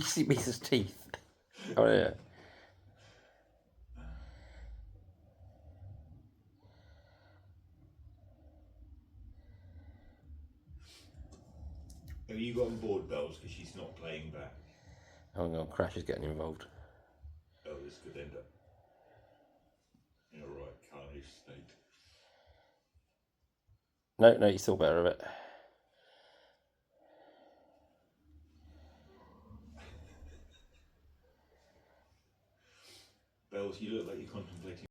you see Misa's teeth? Oh yeah. Have you got on board, Bells, because she's not playing back? Hang on, Crash is getting involved. Oh, this could end up in a right carnage state. No, you still better of it. Bells, you look like you're contemplating.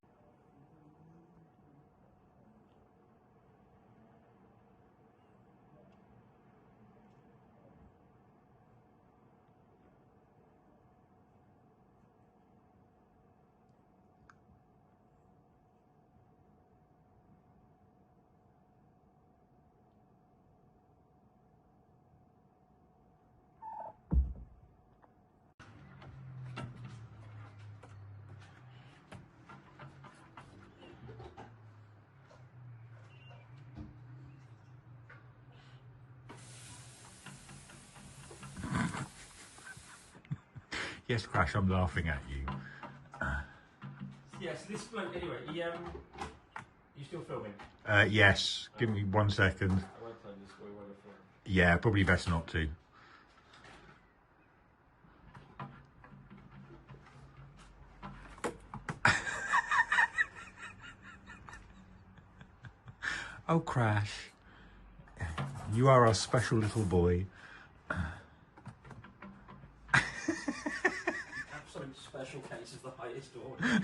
Yes, Crash, I'm laughing at you. Yes, this bloke anyway. You still filming? Yes, give me 1 second. I won't tell you the story while you're filming. Yeah, probably best not to. Oh, Crash, you are our special little boy. Absolute special case of the highest order.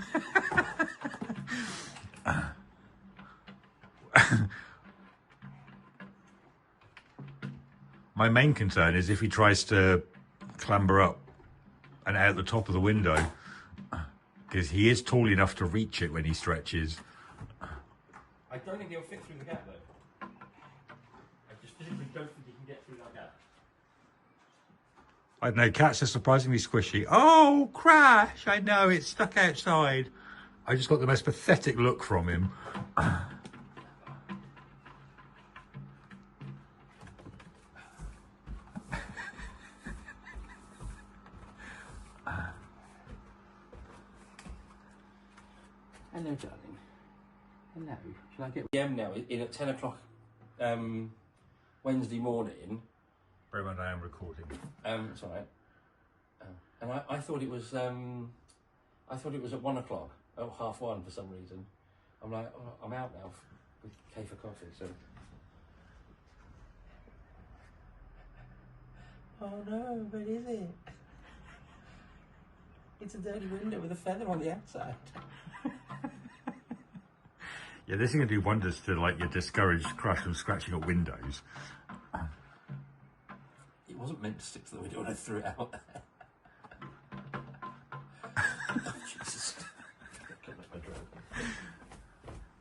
My main concern is if he tries to clamber up and out the top of the window, because he is tall enough to reach it when he stretches. I don't think he'll fit through the gap though. I just physically don't think he can get through that gap. I don't know, cats are surprisingly squishy. Oh, Crash! I know, it's stuck outside. I just got the most pathetic look from him. Hello, darling. Hello. Shall I get now in at 10 o'clock Wednesday morning? Very much I am recording. It's all right. And I thought it was at 1 o'clock. Oh, 1:30 for some reason. I'm like, oh, I'm out now with Kay for coffee. So. Oh no, what is it? It's a dirty window with a feather on the outside. Yeah, this is going to do wonders to like your discouraged Crash from scratching at windows. It wasn't meant to stick to the window when I threw it out there. Oh, Jesus.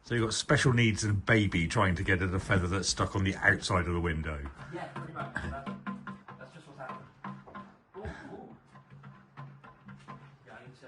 So you've got special needs and a baby trying to get at a feather that's stuck on the outside of the window. Yeah, pretty much. That's just what's happened. Ooh, ooh. Yeah, I need to.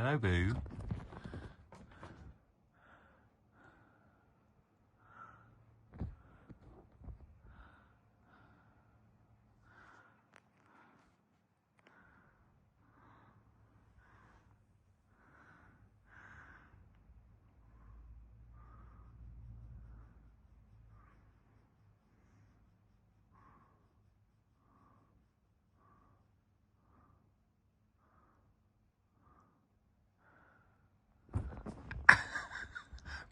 Hello, Boo.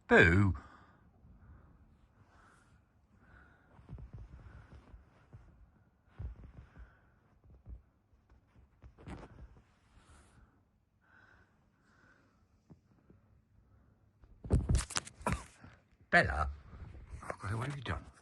Boo. Bella, what have you done?